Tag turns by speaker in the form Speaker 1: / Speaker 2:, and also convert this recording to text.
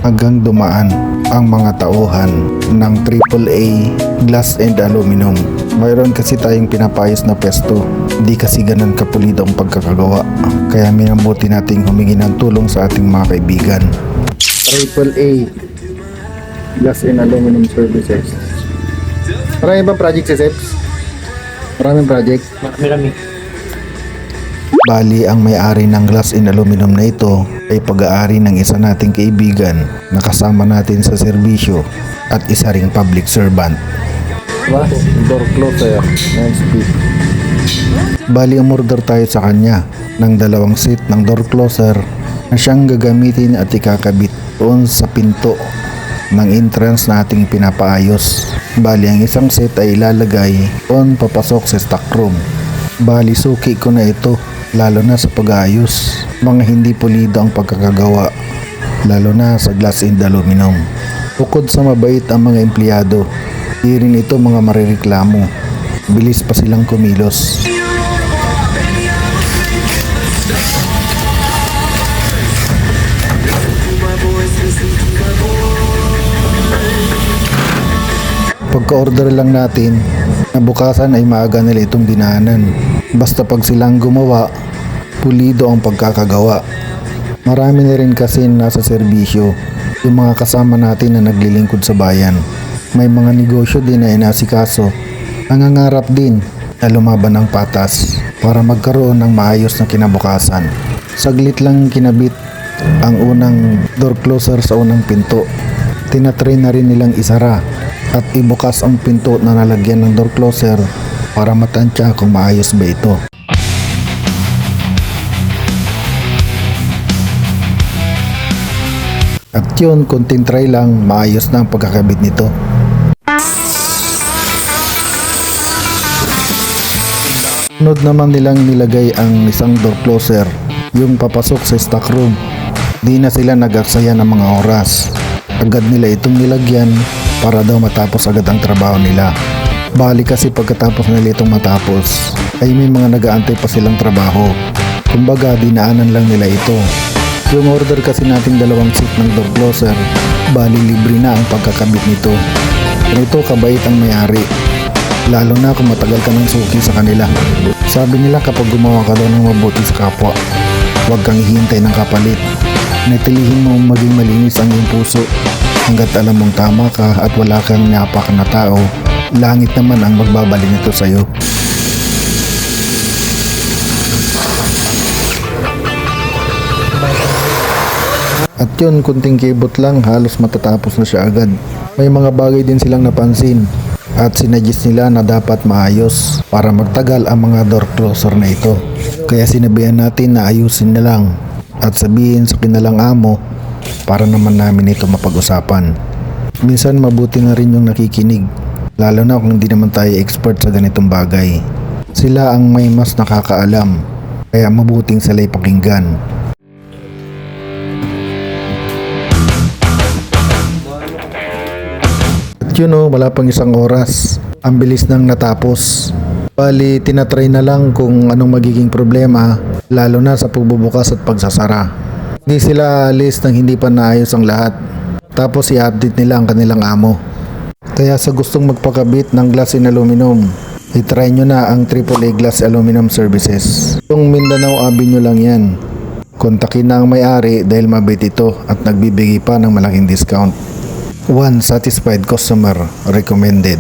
Speaker 1: hanggang dumaan ang mga tauhan ng AAA Glass and Aluminum. Mayroon kasi tayong pinapayos na pesto, hindi kasi ganun kapulido ang pagkakagawa, kaya minabuti nating humingi ng tulong sa ating mga kaibigan. AAA Glass and Aluminum Services. Marami ba project si Seps? Maraming project?
Speaker 2: Marami.
Speaker 1: Bali, ang may-ari ng glass and aluminum na ito ay pag-aari ng isa nating kaibigan na kasama natin sa serbisyo at isa ring public servant. Diba? Door closer. Bali, umorder tayo sa kanya ng 2 set ng door closer na siyang gagamitin at ikakabit doon sa pinto ng entrance na ating pinapaayos. Bali, ang isang set ay ilalagay doon papasok sa stock room. Bali, suki ko na ito, lalo na sa pag-aayos. Mga hindi pulido ang pagkakagawa, lalo na sa glass and aluminum. Bukod sa mabait ang mga empleyado, di rin ito mga marireklamo. Bilis pa silang kumilos. Pagka-order lang natin, nabukasan ay maaga nila itong dinaanan. Basta pag silang gumawa, pulido ang pagkakagawa. Marami na rin kasi nasa serbisyo, yung mga kasama natin na naglilingkod sa bayan. May mga negosyo din na inasikaso, nangangarap din na lumaban ng patas para magkaroon ng maayos na kinabukasan. Saglit lang kinabit ang unang door closer sa unang pinto. Tinatry na rin nilang isara at ibukas ang pinto na nalagyan ng door closer para matansya kung maayos ba ito. At yun, konting try lang, maayos na ang pagkakabit nito. Sunod naman nilang nilagay ang isang door closer, yung papasok sa stock room. Di na sila nag-aksaya ng mga oras. Agad nila itong nilagyan para daw matapos agad ang trabaho nila. Bali kasi pagkatapos nila itong matapos ay may mga nag-aantay pa silang trabaho. Kumbaga dinaanan lang nila ito. Yung order kasi nating 2 set ng door closer, bali libre na ang pagkakabit nito. Ganito kabait ang may-ari, lalo na kung matagal ka ng suki sa kanila. Sabi nila kapag gumawa ka daw ng mabuti sa kapwa, huwag kang hihintay ng kapalit. Natilihin mo maging malinis ang iyong puso. Hanggat alam mong tama ka at wala kang napak na tao, langit naman ang magbabalik nito sa'yo. At yun, kunting kibot lang, halos matatapos na siya agad. May mga bagay din silang napansin at sinadjust nila na dapat maayos para magtagal ang mga door closer na ito. Kaya sinabihan natin na ayusin na lang at sabihin sa kinalang amo para naman namin ito mapag-usapan. Minsan mabuti na rin yung nakikinig, lalo na kung hindi naman tayo expert sa ganitong bagay. Sila ang may mas nakakaalam, kaya mabuting sila'y pakinggan. At yun o, wala pang 1 oras, ang bilis nang natapos. Bali, tinatry na lang kung anong magiging problema, lalo na sa pagbubukas at pagsasara. Hindi sila alis nang hindi pa naayos ang lahat. Tapos i-update nila ang kanilang amo. Kaya sa gustong magpakabit ng glass and aluminum, i-try nyo na ang AAA Glass Aluminum Services. Yung Mindanao Avenue lang yan. Kontakin na ang may-ari dahil mabait ito at nagbibigay pa ng malaking discount. One satisfied customer recommended.